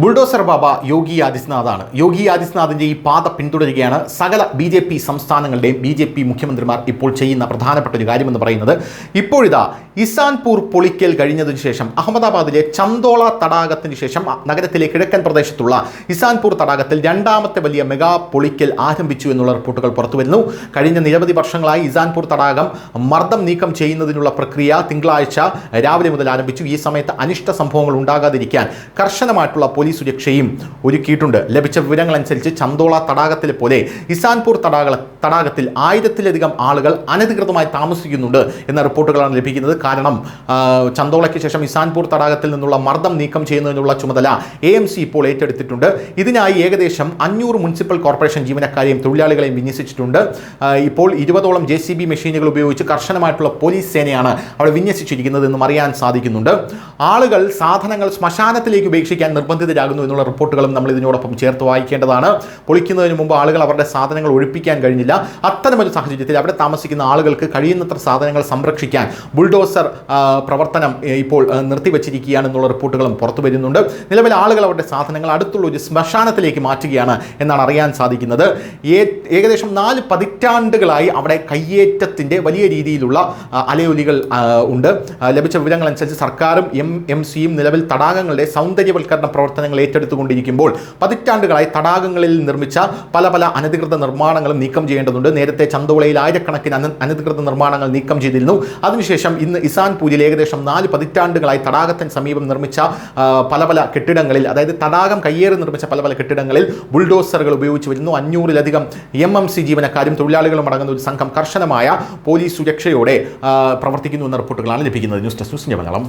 Bulldozer ബാബ യോഗി ആദിത്യനാഥാണ്. യോഗി ആദിത്യനാഥിൻ്റെ ഈ പാത പിന്തുടരുകയാണ് സകല BJP സംസ്ഥാനങ്ങളുടെയും BJP മുഖ്യമന്ത്രിമാർ ഇപ്പോൾ ചെയ്യുന്ന പ്രധാനപ്പെട്ട ഒരു കാര്യമെന്ന് പറയുന്നത്. ഇപ്പോഴിതാ ഇസാൻപൂർ പൊളിക്കൽ കഴിഞ്ഞതിന് ശേഷം അഹമ്മദാബാദിലെ ചന്തോള തടാകത്തിന് ശേഷം നഗരത്തിലെ കിഴക്കൻ പ്രദേശത്തുള്ള ഇസാൻപൂർ തടാകത്തിൽ രണ്ടാമത്തെ വലിയ മെഗാ പൊളിക്കൽ ആരംഭിച്ചു എന്നുള്ള റിപ്പോർട്ടുകൾ പുറത്തുവരുന്നു. കഴിഞ്ഞ നിരവധി വർഷങ്ങളായി ഇസാൻപൂർ തടാകം മർദ്ദം നീക്കം ചെയ്യുന്നതിനുള്ള പ്രക്രിയ തിങ്കളാഴ്ച രാവിലെ മുതൽ ആരംഭിച്ചു. ഈ സമയത്ത് അനിഷ്ട സംഭവങ്ങൾ ഉണ്ടാകാതിരിക്കാൻ കർശനമായിട്ടുള്ള പോലീസ് സുരക്ഷയും ഒരുക്കിയിട്ടുണ്ട്. ലഭിച്ച വിവരങ്ങളനുസരിച്ച് ചന്തോള തടാകത്തിലെ പോലെ ഇസാൻപൂർ തടാകത്തിൽ 1000-ലധികം ആളുകൾ അനധികൃതമായി താമസിക്കുന്നുണ്ട് എന്ന റിപ്പോർട്ടുകളാണ് ലഭിക്കുന്നത്. കാരണം ചന്തോളയ്ക്ക് ശേഷം ഇസാൻപൂർ തടാകത്തിൽ നിന്നുള്ള മർദ്ദം നീക്കം ചെയ്യുന്നതിനുള്ള ചുമതല AMC ഇപ്പോൾ ഏറ്റെടുത്തിട്ടുണ്ട്. ഇതിനായി ഏകദേശം 500 മുനിസിപ്പൽ കോർപ്പറേഷൻ ജീവനക്കാരെയും തൊഴിലാളികളെയും വിന്യസിച്ചിട്ടുണ്ട്. ഇപ്പോൾ 20ഓളം JCB മെഷീനുകൾ ഉപയോഗിച്ച് കർശനമായിട്ടുള്ള പോലീസ് സേനയാണ് അവിടെ വിന്യസിച്ചിരിക്കുന്നത് എന്നും അറിയാൻ സാധിക്കുന്നുണ്ട്. ആളുകൾ സാധനങ്ങൾ ശ്മശാനത്തിലേക്ക് ഉപേക്ഷിക്കാൻ നിർബന്ധിതരാകുന്നു എന്നുള്ള റിപ്പോർട്ടുകളും നമ്മൾ ഇതിനോടൊപ്പം ചേർത്ത് വായിക്കേണ്ടതാണ്. പൊളിക്കുന്നതിന് മുമ്പ് ആളുകൾ അവരുടെ സാധനങ്ങൾ ഒഴിപ്പിക്കാൻ കഴിഞ്ഞില്ല. അത്തരമൊരു സാഹചര്യത്തിൽ അവിടെ താമസിക്കുന്ന ആളുകൾക്ക് കഴിയുന്നത്ര സാധനങ്ങൾ സംരക്ഷിക്കാൻ ബുൾഡോസർ പ്രവർത്തനം ഇപ്പോൾ നിർത്തിവച്ചിരിക്കുകയാണെന്നുള്ള റിപ്പോർട്ടുകളും പുറത്തു വരുന്നുണ്ട്. നിലവിൽ ആളുകൾ അവരുടെ സാധനങ്ങൾ അടുത്തുള്ള ഒരു ശ്മശാനത്തിലേക്ക് മാറ്റുകയാണ് എന്നാണ് അറിയാൻ സാധിക്കുന്നത്. ഏകദേശം 4 പതിറ്റാണ്ടുകളായി അവിടെ കയ്യേറ്റത്തിൻ്റെ വലിയ രീതിയിലുള്ള അലയൊലികൾ ഉണ്ട്. ലഭിച്ച വിവരങ്ങളനുസരിച്ച് സർക്കാരും MMCയും നിലവിൽ തടാകങ്ങളുടെ സൗന്ദര്യവൽക്കരണ പ്രവർത്തനങ്ങൾ ഏറ്റെടുത്തുകൊണ്ടിരിക്കുമ്പോൾ പതിറ്റാണ്ടുകളായി തടാകങ്ങളിൽ നിർമ്മിച്ച പല അനധികൃത നിർമ്മാണങ്ങളും നീക്കം ചെയ്യേണ്ടതുണ്ട്. നേരത്തെ ചന്തോളയിൽ ആയിരക്കണക്കിന് അനധികൃത നിർമ്മാണങ്ങൾ നീക്കം ചെയ്തിരുന്നു. അതിനുശേഷം ഇന്ന് ഇസാൻപൂരിൽ ഏകദേശം 4 പതിറ്റാണ്ടുകളായി തടാകത്തിന് സമീപം നിർമ്മിച്ച പല കെട്ടിടങ്ങളിൽ, അതായത് തടാകം കയ്യേറി നിർമ്മിച്ച പല കെട്ടിടങ്ങളിൽ ബുൾഡോസറുകൾ ഉപയോഗിച്ച് വരുന്നു. 500-ലധികം MMC ജീവനക്കാരും തൊഴിലാളികളും അടങ്ങുന്ന ഒരു സംഘം കർശനമായ പോലീസ് സുരക്ഷയോടെ പ്രവർത്തിക്കുന്നു എന്ന റിപ്പോർട്ടുകളാണ് ലഭിക്കുന്നത്. News desk news Malayalam.